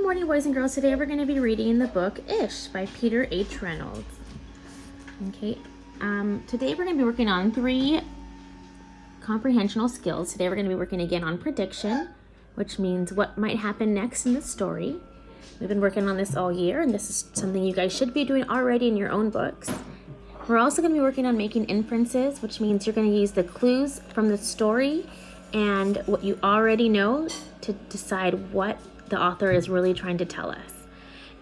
Good morning, boys and girls. Today we're going to be reading the book Ish by Peter H. Reynolds. Okay, today we're going to be working on 3 comprehensional skills. Today we're going to be working again on prediction, which means what might happen next in the story. We've been working on this all year, and this is something you guys should be doing already in your own books. We're also going to be working on making inferences, which means you're going to use the clues from the story and what you already know to decide what the author is really trying to tell us.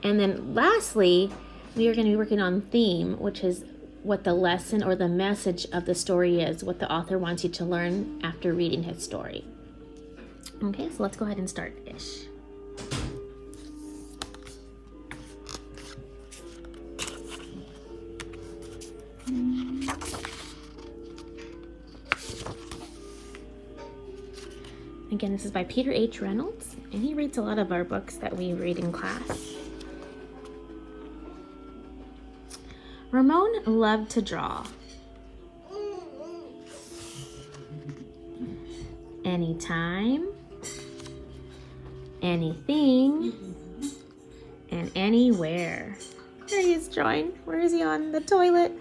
And then lastly, we are going to be working on theme, which is what the lesson or the message of the story is, what the author wants you to learn after reading his story. Okay, so let's go ahead and start Ish. Again, this is by Peter H. Reynolds, and he reads a lot of our books that we read in class. Ramon loved to draw. Anytime, anything, and anywhere. There he is drawing. Where is he? On the toilet?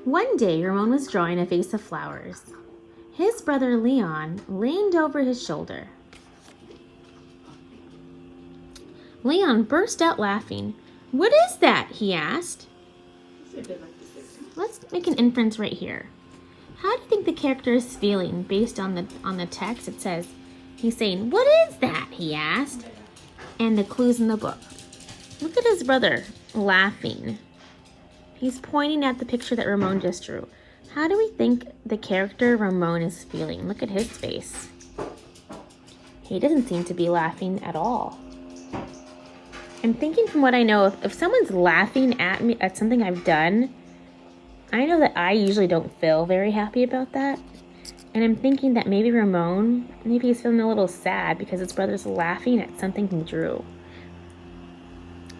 One day, Ramon was drawing a vase of flowers. His brother Leon leaned over his shoulder. Leon burst out laughing. "What is that?" he asked. Let's make an inference right here. How do you think the character is feeling based on the text? It says, he's saying, "What is that?" he asked. And the clues in the book. Look at his brother laughing. He's pointing at the picture that Ramon just drew. How do we think the character Ramon is feeling? Look at his face. He doesn't seem to be laughing at all. I'm thinking from what I know, if someone's laughing at me at something I've done, I know that I usually don't feel very happy about that. And I'm thinking that maybe Ramon, maybe he's feeling a little sad because his brother's laughing at something he drew.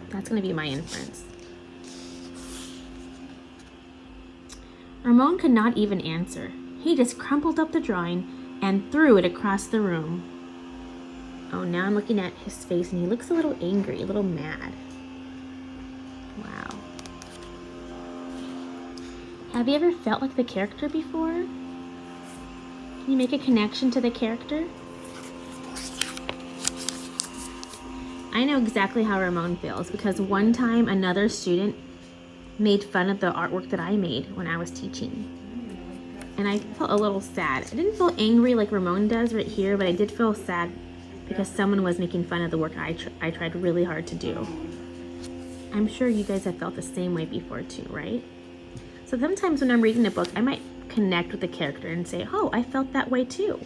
That's going to be my inference. Ramon could not even answer. He just crumpled up the drawing and threw it across the room. Oh, now I'm looking at his face and he looks a little angry, a little mad. Wow. Have you ever felt like the character before? Can you make a connection to the character? I know exactly how Ramon feels because one time another student made fun of the artwork that I made when I was teaching. And I felt a little sad. I didn't feel angry like Ramon does right here, but I did feel sad because someone was making fun of the work I tried really hard to do. I'm sure you guys have felt the same way before too, right? So sometimes when I'm reading a book, I might connect with the character and say, oh, I felt that way too.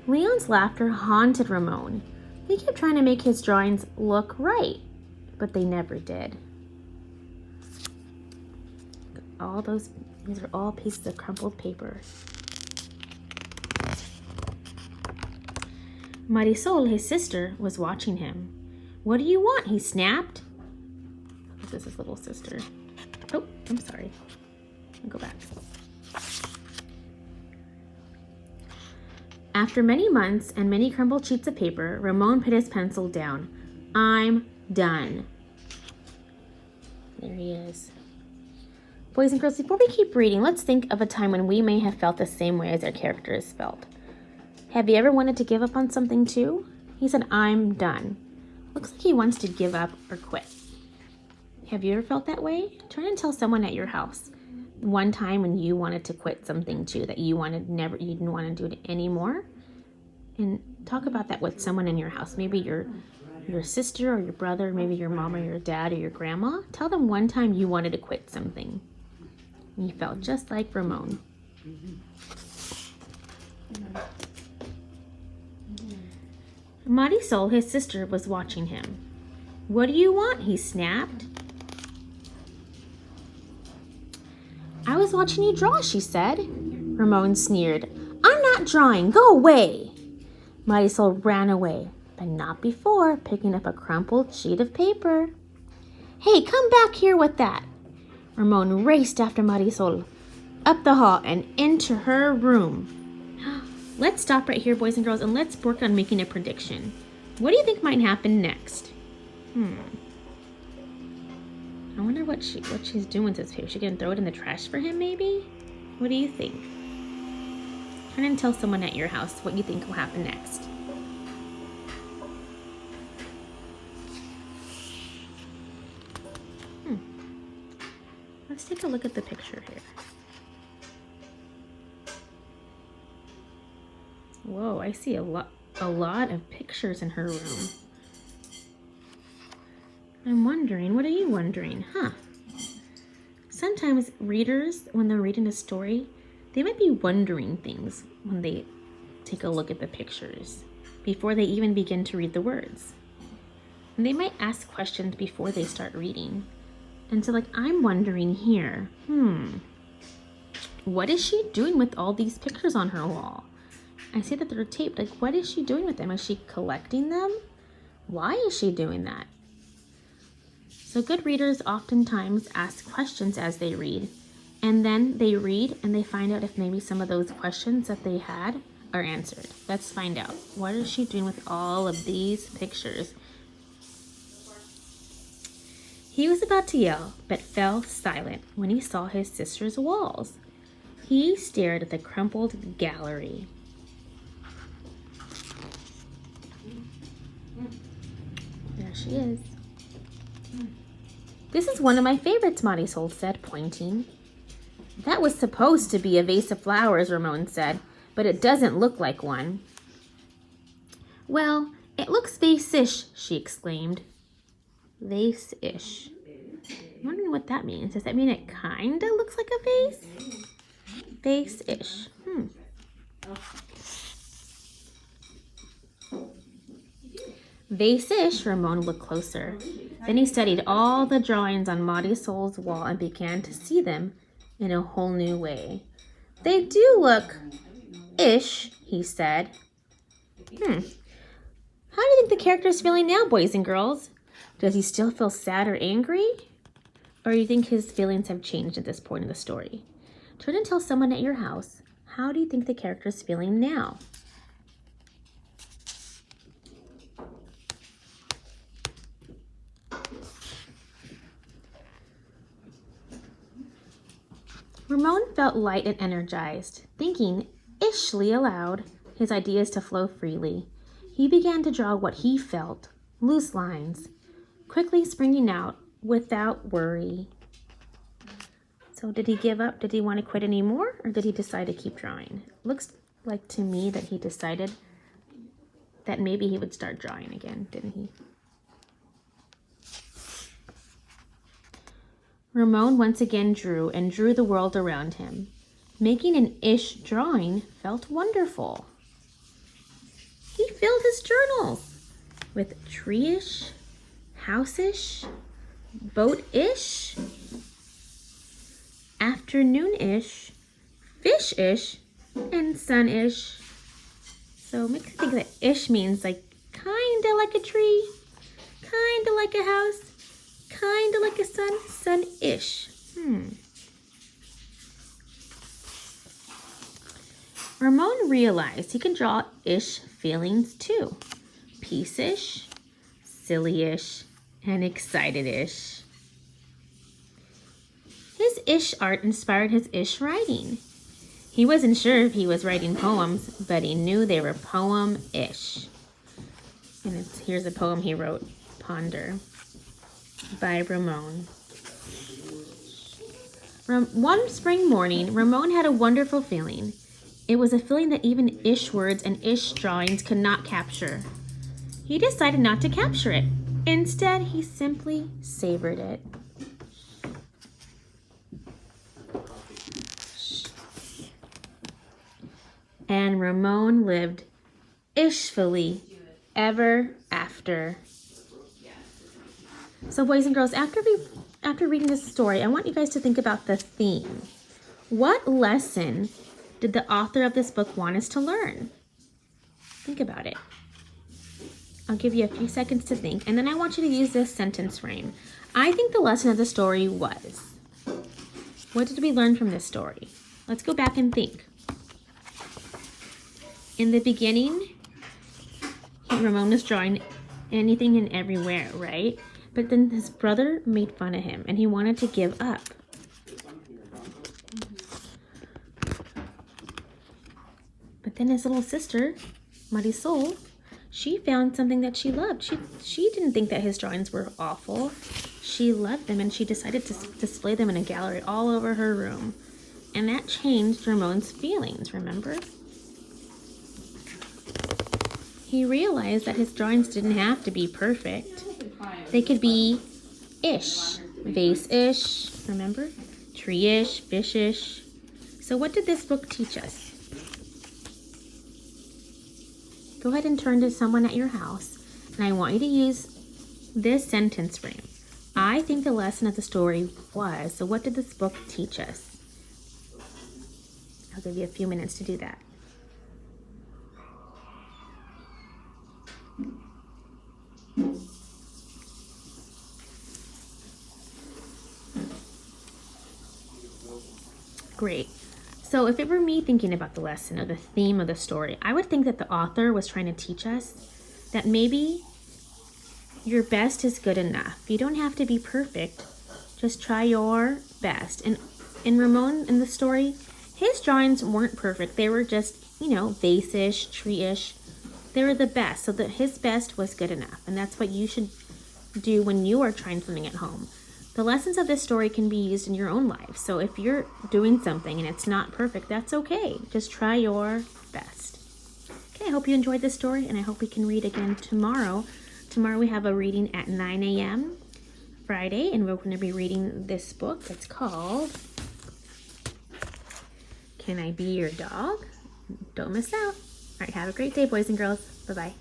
Leon's laughter haunted Ramon. He kept trying to make his drawings look right, but they never did. These are all pieces of crumpled paper. Marisol, his sister, was watching him. "What do you want?" he snapped. This is his little sister. Oh, I'm sorry. I'll go back. After many months and many crumpled sheets of paper, Ramon put his pencil down. "I'm done." There he is. Boys and girls, before we keep reading, let's think of a time when we may have felt the same way as our character has felt. Have you ever wanted to give up on something too? He said, "I'm done." Looks like he wants to give up or quit. Have you ever felt that way? Try and tell someone at your house one time when you wanted to quit something too, that you didn't want to do it anymore. And talk about that with someone in your house. Maybe your sister or your brother, maybe your mom or your dad or your grandma. Tell them one time you wanted to quit something. You felt just like Ramon. Marisol, his sister, was watching him. "What do you want?" he snapped. "I was watching you draw," she said. Ramon sneered. "I'm not drawing. Go away." Marisol ran away, but not before picking up a crumpled sheet of paper. "Hey, come back here with that." Ramon raced after Marisol, up the hall and into her room. let's stop right here, boys and girls, and let's work on making a prediction. What do you think might happen next? I wonder what she's doing with this paper. Is she gonna throw it in the trash for him, maybe? What do you think? Try and tell someone at your house what you think will happen next. Let's take a look at the picture here. Whoa, I see a lot of pictures in her room. I'm wondering, what are you wondering? Sometimes readers, when they're reading a story, they might be wondering things when they take a look at the pictures before they even begin to read the words. And they might ask questions before they start reading. And so, like, I'm wondering here, what is she doing with all these pictures on her wall? I see that they're taped. Like, what is she doing with them? Is she collecting them? Why is she doing that? So good readers oftentimes ask questions as they read, and then they read and they find out if maybe some of those questions that they had are answered. Let's find out. What is she doing with all of these pictures? He was about to yell, but fell silent when he saw his sister's walls. He stared at the crumpled gallery. There she is. This is one of my favorites, Marisol said, pointing. That was supposed to be a vase of flowers, Ramon said, but it doesn't look like one. Well, it looks vase-ish, she exclaimed. Vase-ish. I'm wondering what that means. Does that mean it kinda looks like a vase? Vase-ish. Vase-ish, Ramon looked closer. Then he studied all the drawings on Marisol's wall and began to see them in a whole new way. They do look ish, he said. How do you think the character is feeling now, boys and girls? Does he still feel sad or angry? Or do you think his feelings have changed at this point in the story? Turn and tell someone at your house, how do you think the character is feeling now? Ramon felt light and energized, thinking ishly aloud, his ideas to flow freely. He began to draw what he felt, loose lines, quickly springing out without worry. So did he give up? Did he want to quit anymore? Or did he decide to keep drawing? Looks like to me that he decided that maybe he would start drawing again, didn't he? Ramon once again drew and drew the world around him. Making an ish drawing felt wonderful. He filled his journals with tree-ish, house-ish, boat-ish, afternoon-ish, fish-ish, and sun-ish. So makes me think that ish means like kinda like a tree, kinda like a house, kinda like a sun, sun-ish. Ramon realized he can draw ish feelings too. Peace-ish, silly-ish, and excited-ish. His ish art inspired his ish writing. He wasn't sure if he was writing poems, but he knew they were poem-ish. And here's a poem he wrote, Ponder, by Ramon. One spring morning, Ramon had a wonderful feeling. It was a feeling that even ish words and ish drawings could not capture. He decided not to capture it. Instead, he simply savored it. And Ramon lived ishfully ever after. So boys and girls, after reading this story, I want you guys to think about the theme. What lesson did the author of this book want us to learn? Think about it. I'll give you a few seconds to think, and then I want you to use this sentence frame. I think the lesson of the story was. What did we learn from this story? Let's go back and think. In the beginning, Ramon was drawing anything and everywhere, right? But then his brother made fun of him and he wanted to give up. But then his little sister, Marisol, she found something that she loved. She didn't think that his drawings were awful. She loved them and she decided to display them in a gallery all over her room. And that changed Ramon's feelings, remember? He realized that his drawings didn't have to be perfect. They could be ish, vase-ish, remember? Tree-ish, fish-ish. So what did this book teach us? Go ahead and turn to someone at your house, and I want you to use this sentence frame. I think the lesson of the story was, so what did this book teach us? I'll give you a few minutes to do that. Great. So if it were me thinking about the lesson or the theme of the story, I would think that the author was trying to teach us that maybe your best is good enough. You don't have to be perfect. Just try your best. And in Ramon, in the story, his drawings weren't perfect. They were just, vase-ish, tree-ish. They were the best. So that his best was good enough. And that's what you should do when you are trying something at home. The lessons of this story can be used in your own life. So if you're doing something and it's not perfect, that's okay. Just try your best. Okay, I hope you enjoyed this story, and I hope we can read again tomorrow. Tomorrow we have a reading at 9 a.m. Friday, and we're going to be reading this book. It's called Can I Be Your Dog? Don't miss out. All right, have a great day, boys and girls. Bye-bye.